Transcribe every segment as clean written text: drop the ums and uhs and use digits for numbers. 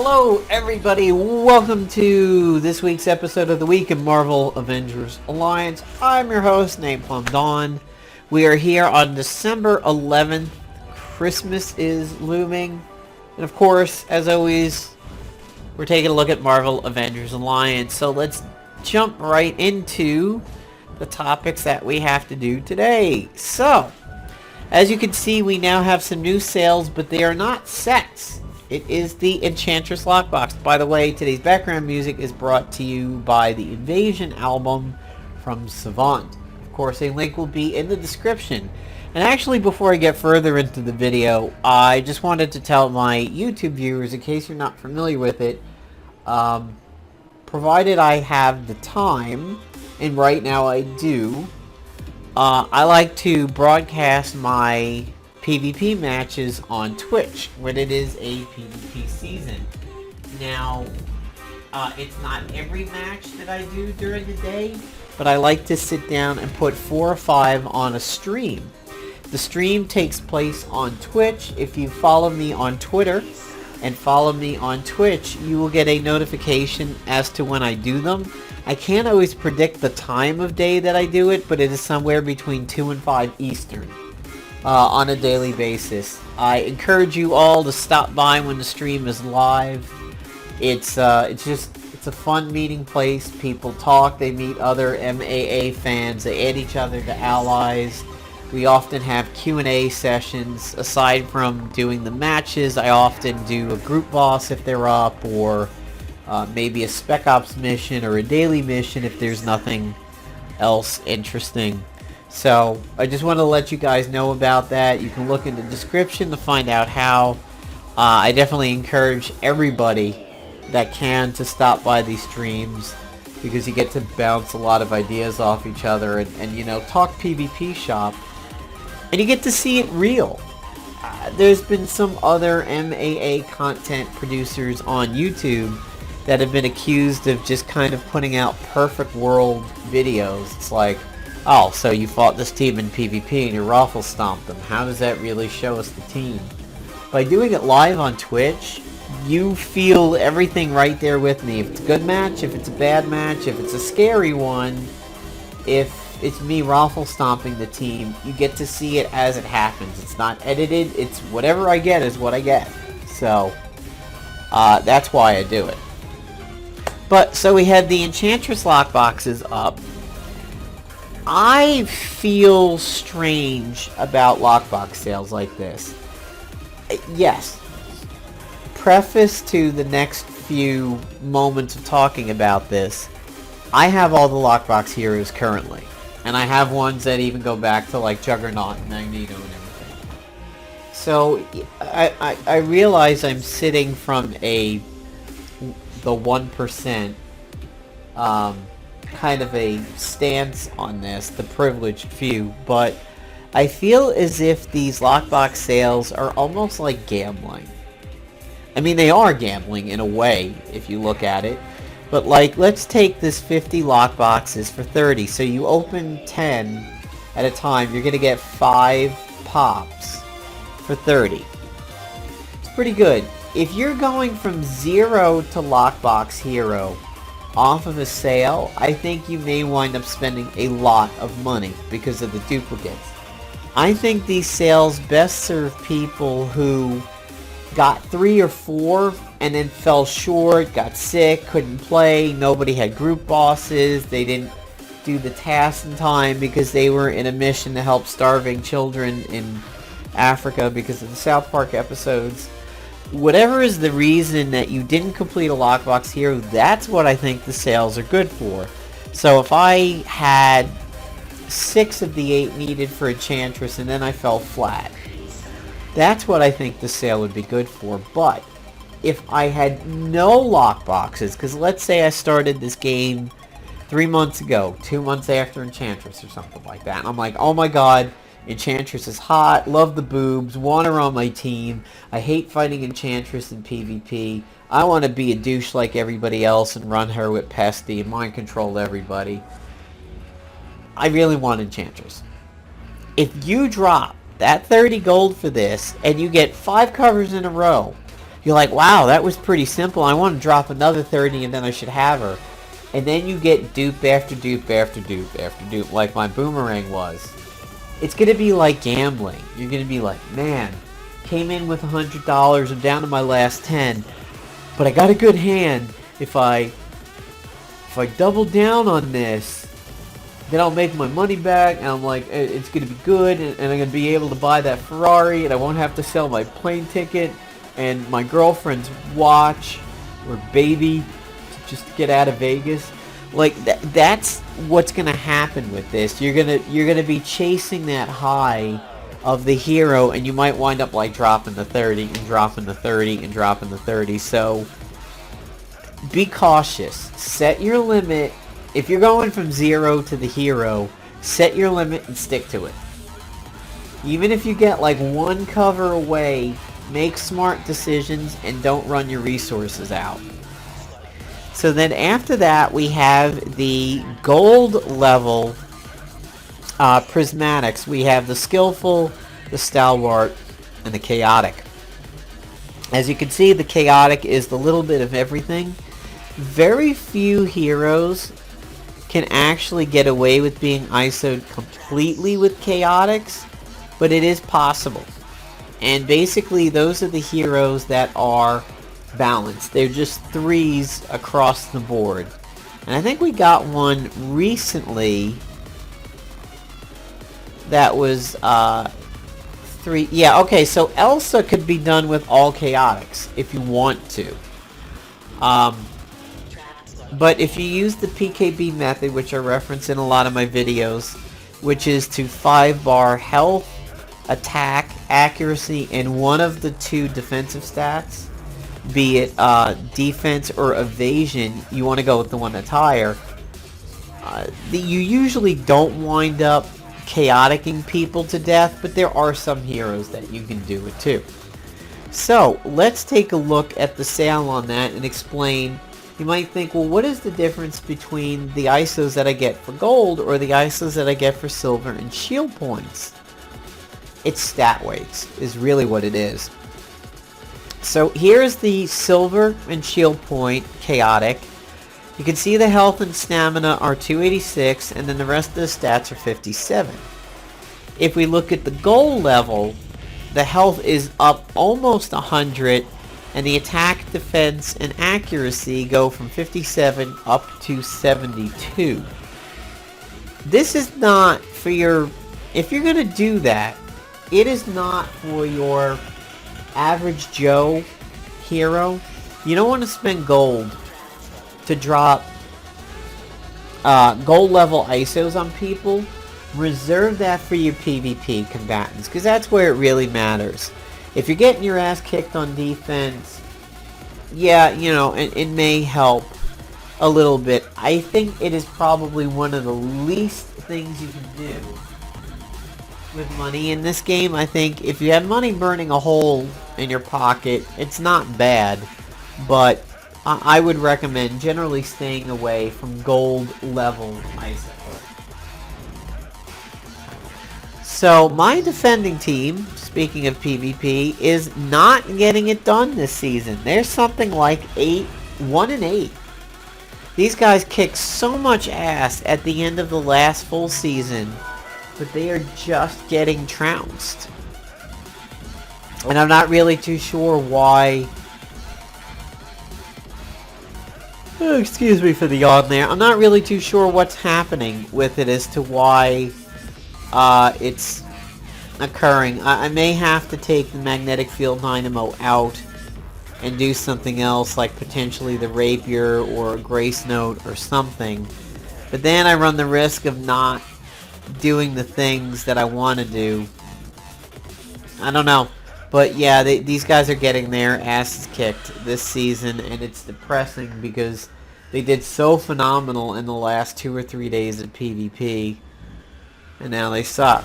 Hello everybody, welcome to this week's episode of the week in Marvel Avengers Alliance. I'm your host, named Plum Dawn. We are here on December 11th. Christmas is looming. And of course, as always, we're taking a look at Marvel Avengers Alliance. So let's jump right into the topics that we have to do today. So, as you can see, we now have some new sales, but they are not sets. It is the Enchantress Lockbox. By the way, today's background music is brought to you by the Invasion album from Savant. Of course, a link will be in the description. And actually, before I get further into the video, I just wanted to tell my YouTube viewers, in case you're not familiar with it, provided I have the time, and right now I do, I like to broadcast my PvP matches on Twitch when it is a PvP season. Now, it's not every match that I do during the day, but I like to sit down and put 4 or 5 on a stream. The stream takes place on Twitch. If you follow me on Twitter and follow me on Twitch, you will get a notification as to when I do them. I can't always predict the time of day that I do it, but it is somewhere between 2 and 5 Eastern. On a daily basis. I encourage you all to stop by when the stream is live. It's a fun meeting place. People talk, they meet other MAA fans, they add each other to allies. We often have Q&A sessions. Aside from doing the matches, I often do a group boss if they're up, or maybe a Spec Ops mission or a daily mission if there's nothing else interesting. So, I just want to let you guys know about that. You can look in the description to find out how. I definitely encourage everybody that can to stop by these streams, because you get to bounce a lot of ideas off each other and you know, talk PvP shop. And you get to see it real. There's been some other MAA content producers on YouTube that have been accused of just kind of putting out perfect world videos. It's like, oh, so you fought this team in PvP and you raffle stomped them. How does that really show us the team? By doing it live on Twitch, you feel everything right there with me. If it's a good match, if it's a bad match, if it's a scary one, if it's me raffle stomping the team, you get to see it as it happens. It's not edited. It's whatever I get is what I get. So, that's why I do it. But, so we had the Enchantress lockboxes up. I feel strange about lockbox sales like this. Yes. Preface to the next few moments of talking about this, I have all the lockbox heroes currently. And I have ones that even go back to like Juggernaut and Magneto and everything. So, I realize I'm sitting from the 1%, kind of a stance on this, the privileged few, but I feel as if these lockbox sales are almost like gambling. I mean, they are gambling in a way, if you look at it, but like, let's take this 50 lockboxes for 30, so you open 10 at a time, you're gonna get 5 pops for 30. It's pretty good. If you're going from 0 to lockbox hero off of a sale, I think you may wind up spending a lot of money because of the duplicates. I think these sales best serve people who got 3 or 4 and then fell short, got sick, couldn't play, nobody had group bosses, they didn't do the tasks in time because they were in a mission to help starving children in Africa because of the South Park episodes. Whatever is the reason that you didn't complete a lockbox hero, that's what I think the sales are good for. So if I had 6 of the 8 needed for Enchantress and then I fell flat, that's what I think the sale would be good for. But if I had no lockboxes, because let's say I started this game 3 months ago, 2 months after Enchantress or something like that, and I'm like, oh my god, Enchantress is hot, love the boobs, want her on my team, I hate fighting Enchantress in PvP, I want to be a douche like everybody else and run her with Pesty and mind control everybody. I really want Enchantress. If you drop that 30 gold for this and you get 5 covers in a row, You're like, wow, that was pretty simple. I want to drop another 30 and then I should have her. And then you get dupe after dupe after dupe after dupe, like my boomerang was. It's going to be like gambling. You're going to be like, man, came in with $100, I'm down to my last 10, but I got a good hand. If I double down on this, then I'll make my money back, and I'm like, it's going to be good, and I'm going to be able to buy that Ferrari, and I won't have to sell my plane ticket, and my girlfriend's watch, or baby, to just get out of Vegas. Like, that's what's going to happen with this. You're gonna be chasing that high of the hero, and you might wind up, like, dropping the 30, and dropping the 30, and dropping the 30, so be cautious. Set your limit. If you're going from 0 to the hero, set your limit and stick to it. Even if you get like one cover away, make smart decisions and don't run your resources out. So then after that, we have the gold level prismatics. We have the skillful, the stalwart, and the chaotic. As you can see, the chaotic is the little bit of everything. Very few heroes can actually get away with being ISO'd completely with chaotics, but it is possible. And basically those are the heroes that are balanced. They're just 3s across the board. And I think we got one recently that was 3. Yeah, okay, so Elsa could be done with all chaotics if you want to. But if you use the PKB method, which I reference in a lot of my videos, which is to 5-bar health, attack, accuracy, and one of the 2 defensive stats, be it defense or evasion, you want to go with the one that's higher. You usually don't wind up chaoticing people to death, but there are some heroes that you can do it too. So let's take a look at the sale on that and explain. You might think, well, what is the difference between the ISOs that I get for gold or the ISOs that I get for silver and shield points? It's stat weights is really what it is. So here's the silver and shield point chaotic. You can see the health and stamina are 286, and then the rest of the stats are 57. If we look at the gold level, the health is up almost 100, and the attack, defense, and accuracy go from 57 up to 72. This is not for your... If you're going to do that, it is not for your average Joe hero. You don't want to spend gold to drop gold level ISOs on people. Reserve that for your PvP combatants, because that's where it really matters. If you're getting your ass kicked on defense, yeah, you know, it may help a little bit. I think it is probably one of the least things you can do with money in this game. I think if you have money burning a hole in your pocket, it's not bad, but I would recommend generally staying away from gold level ISO. So my defending team, speaking of PvP, is not getting it done this season. There's something like 1-8. These guys kicked so much ass at the end of the last full season, but they are just getting trounced. And I'm not really too sure why. Oh, excuse me for the yawn there. I'm not really too sure what's happening with it as to why it's occurring. I may have to take the magnetic field dynamo out and do something else, like potentially the rapier or a grace note or something. But then I run the risk of not doing the things that I want to do. I don't know. But yeah, these guys are getting their asses kicked this season, and it's depressing because they did so phenomenal in the last 2 or 3 days of PvP, and now they suck.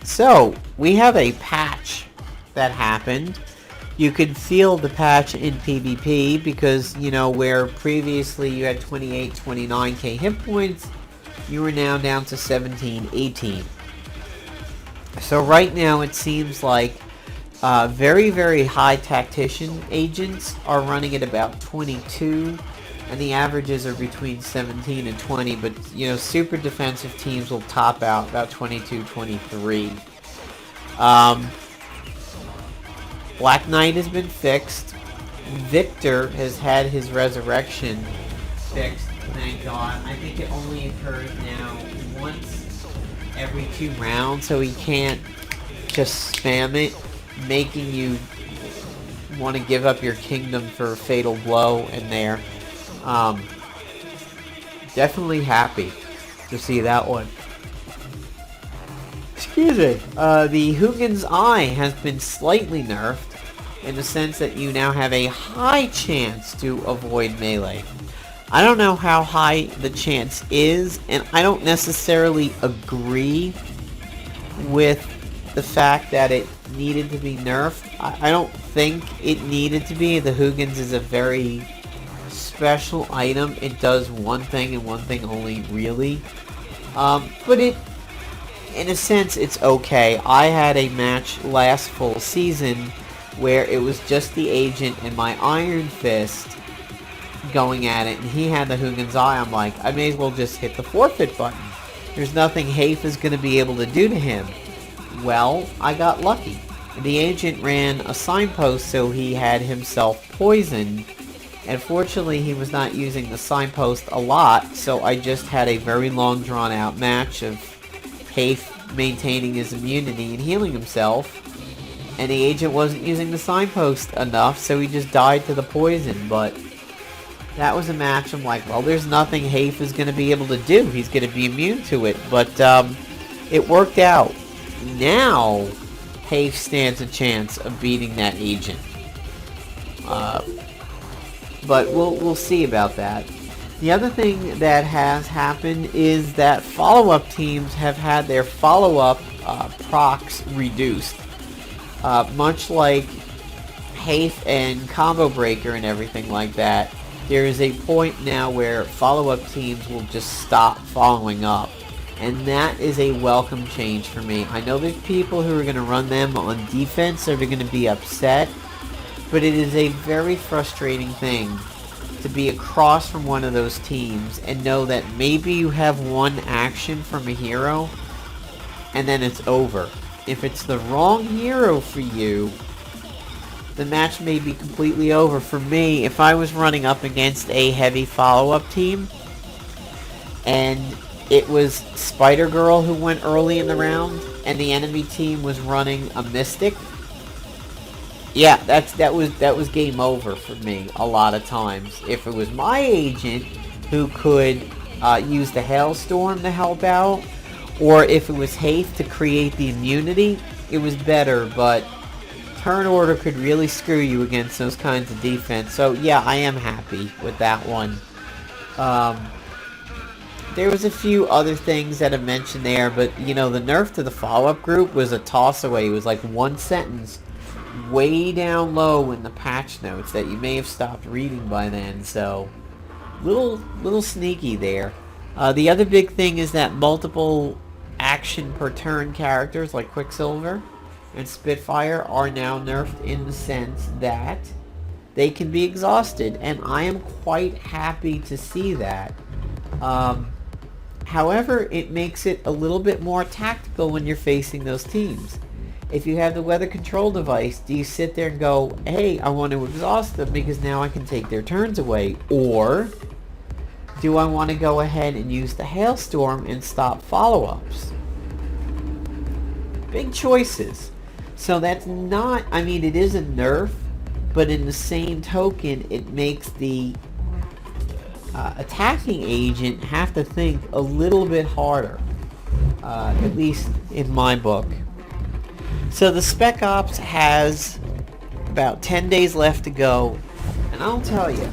So, we have a patch that happened. You could feel the patch in PvP because, you know, where previously you had 28, 29k hit points, you are now down to 17, 18. So right now it seems like Very, very high tactician agents are running at about 22, and the averages are between 17 and 20, but, super defensive teams will top out about 22, 23. Black Knight has been fixed. Victor has had his resurrection fixed, thank God. I think it only occurs now once every 2 rounds, so he can't just spam it, making you want to give up your kingdom for a fatal blow in there. Definitely happy to see that one. Excuse me. The Hugin's Eye has been slightly nerfed in the sense that you now have a high chance to avoid melee. I don't know how high the chance is, and I don't necessarily agree with the fact that it needed to be nerfed. I don't think it needed to be. The Hugin's is a very special item. It does one thing and one thing only, really. But it, in a sense, it's okay. I had a match last full season where it was just the agent and my Iron Fist going at it, and he had the Hugin's Eye. I'm like, I may as well just hit the forfeit button. There's nothing Hafe is going to be able to do to him. Well, I got lucky. The agent ran a signpost, so he had himself poisoned. And fortunately, he was not using the signpost a lot, so I just had a very long, drawn-out match of Hafe maintaining his immunity and healing himself. And the agent wasn't using the signpost enough, so he just died to the poison. But that was a match. I'm like, well, there's nothing Hafe is going to be able to do. He's going to be immune to it. But it worked out. Now, Hafe stands a chance of beating that agent. But we'll see about that. The other thing that has happened is that follow-up teams have had their follow-up procs reduced. Much like Hafe and Combo Breaker and everything like that, there is a point now where follow-up teams will just stop following up. And that is a welcome change for me. I know there's people who are going to run them on defense, so they're going to be upset. But it is a very frustrating thing to be across from one of those teams and know that maybe you have one action from a hero and then it's over. If it's the wrong hero for you, the match may be completely over. For me, if I was running up against a heavy follow-up team and it was Spider-Girl who went early in the round and the enemy team was running a Mystic, yeah, that was game over for me a lot of times. If it was my agent who could use the Hailstorm to help out, or if it was Hafe to create the immunity, it was better, but turn order could really screw you against those kinds of defense. So yeah, I am happy with that one. There was a few other things that I mentioned there, but the nerf to the follow-up group was a toss away. It was like one sentence way down low in the patch notes that you may have stopped reading by then, so little sneaky there. The other big thing is that multiple action per turn characters like Quicksilver and Spitfire are now nerfed in the sense that they can be exhausted, and I am quite happy to see that. However, it makes it a little bit more tactical when you're facing those teams. If you have the weather control device, do you sit there and go, hey, I want to exhaust them because now I can take their turns away? Or do I want to go ahead and use the Hailstorm and stop follow-ups? Big choices. So that's not, it is a nerf, but in the same token, it makes the attacking agent have to think a little bit harder, at least in my book. So the Spec Ops has about 10 days left to go, and I'll tell you,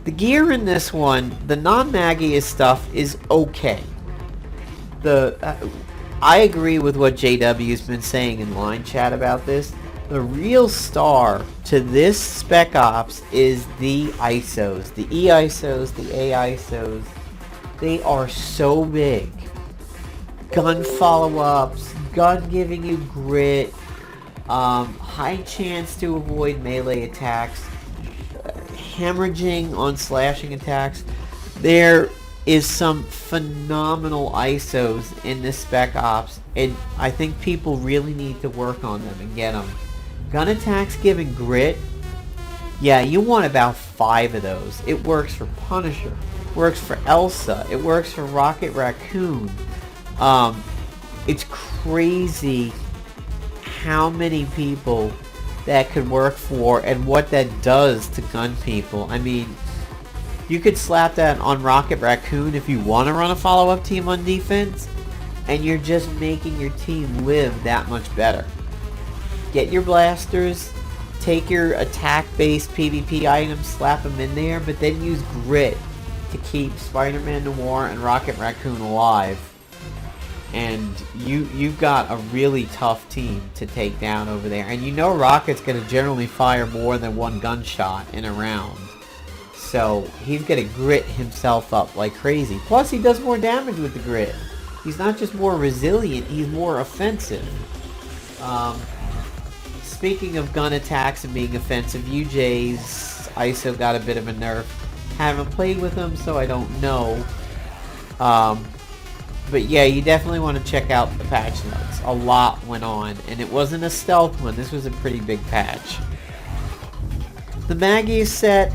the gear in this one, the non-Magius stuff is okay. I agree with what JW's been saying in line chat about this. The real star to this Spec Ops is the ISOs, the E-ISOs, the A-ISOs. They are so big. Gun follow-ups, gun giving you grit, High chance to avoid melee attacks. Hemorrhaging on slashing attacks. There is some phenomenal ISOs in this Spec Ops, and I think people really need to work on them and get them. Gun attacks giving grit. Yeah, you want about 5 of those. It works for Punisher. Works for Elsa. It works for Rocket Raccoon. It's crazy how many people that could work for and what that does to gun people. I mean, you could slap that on Rocket Raccoon if you want to run a follow-up team on defense, and you're just making your team live that much better. Get your blasters, take your attack-based PvP items, slap them in there, but then use grit to keep Spider-Man Noir and Rocket Raccoon alive. And you've got a really tough team to take down over there. And you know Rocket's going to generally fire more than one gunshot in a round. So he's going to grit himself up like crazy. Plus he does more damage with the grit. He's not just more resilient, he's more offensive. Speaking of gun attacks and being offensive, UJ's ISO got a bit of a nerf. Haven't played with him, so I don't know. But yeah, you definitely want to check out the patch notes. A lot went on, and it wasn't a stealth one. This was a pretty big patch. The Maggie set,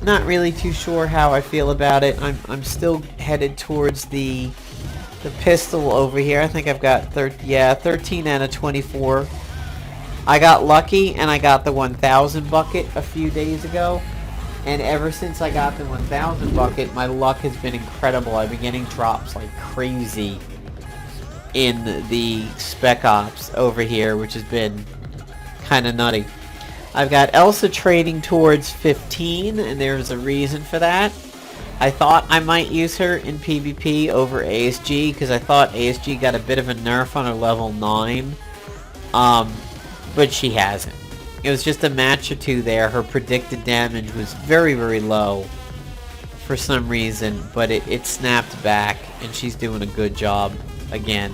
not really too sure how I feel about it. I'm still headed towards the pistol over here. I think I've got 13 out of 24. I got lucky, and I got the 1000 bucket a few days ago. And ever since I got the 1000 bucket, my luck has been incredible. I've been getting drops like crazy in the Spec Ops over here, which has been kind of nutty. I've got Elsa trading towards 15, and there's a reason for that. I thought I might use her in PvP over ASG, because I thought ASG got a bit of a nerf on her level 9. But she hasn't. It was just a match or two there. Her predicted damage was very, very low for some reason, but it snapped back, and she's doing a good job again.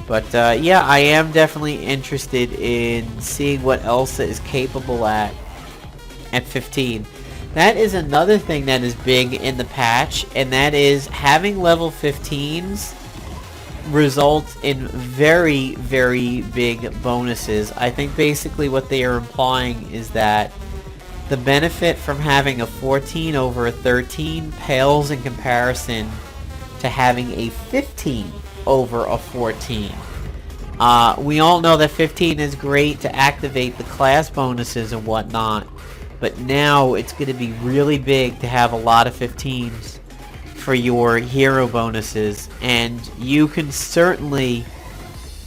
But yeah, I am definitely interested in seeing what Elsa is capable at 15. That is another thing that is big in the patch, and that is having level 15s results in very, very big bonuses. I think basically what they are implying is that the benefit from having a 14 over a 13 pales in comparison to having a 15 over a 14. We all know that 15 is great to activate the class bonuses and whatnot, but now it's going to be really big to have a lot of 15s for your hero bonuses, and you can certainly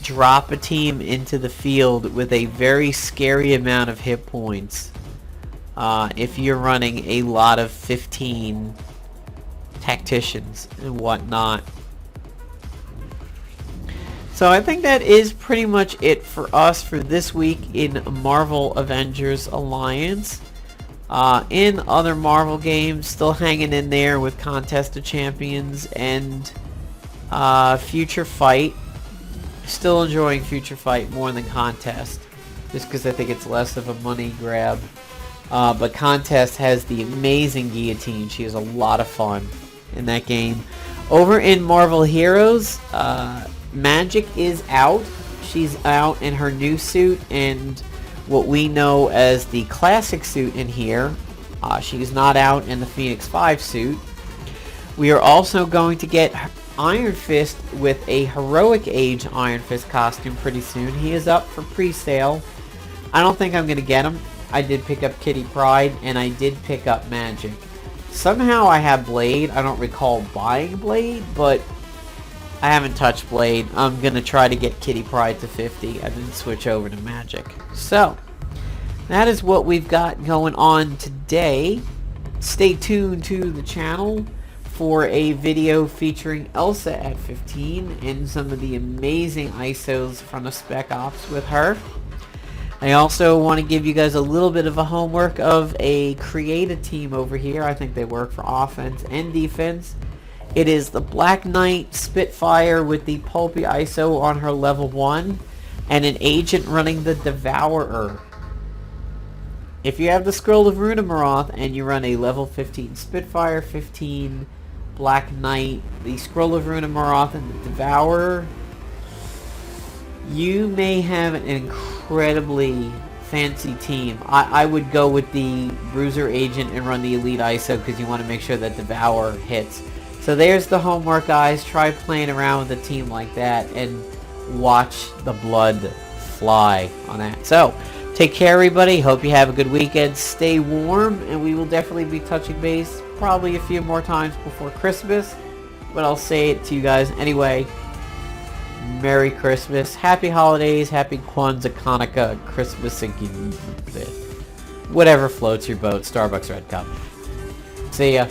drop a team into the field with a very scary amount of hit points if you're running a lot of 15 tacticians and whatnot. So I think that is pretty much it for us for this week in Marvel Avengers Alliance. In other Marvel games, still hanging in there with Contest of Champions and Future Fight. Still enjoying Future Fight more than Contest, just because I think it's less of a money grab. But Contest has the amazing Guillotine. She has a lot of fun in that game. Over in Marvel Heroes, Magic is out. She's out in her new suit and what we know as the classic suit in here. She is not out in the Phoenix 5 suit. We are also going to get Iron Fist with a Heroic Age Iron Fist costume pretty soon. He is up for pre-sale. I don't think I'm going to get him. I did pick up Kitty Pryde, and I did pick up Magic. Somehow I have Blade. I don't recall buying Blade, but I haven't touched Blade. I'm going to try to get Kitty Pryde to 50 and then switch over to Magic. So, that is what we've got going on today. Stay tuned to the channel for a video featuring Elsa at 15 and some of the amazing ISOs from the Spec Ops with her. I also want to give you guys a little bit of a homework of a creative team over here. I think they work for offense and defense. It is the Black Knight Spitfire with the Pulpy ISO on her level 1. and an agent running the Devourer. If you have the Scroll of Runamaroth and you run a level 15 Spitfire, 15 Black Knight, the Scroll of Runamaroth, and the Devourer, you may have an incredibly fancy team. I would go with the Bruiser Agent and run the Elite ISO because you want to make sure that Devourer hits. So there's the homework, guys. Try playing around with a team like that and watch the blood fly on that. So, take care, everybody. Hope you have a good weekend. Stay warm, and we will definitely be touching base probably a few more times before Christmas. But I'll say it to you guys anyway. Merry Christmas. Happy holidays. Happy Kwanzaa, Hanukkah, Christmas, and whatever floats your boat. Starbucks Red Cup. See ya.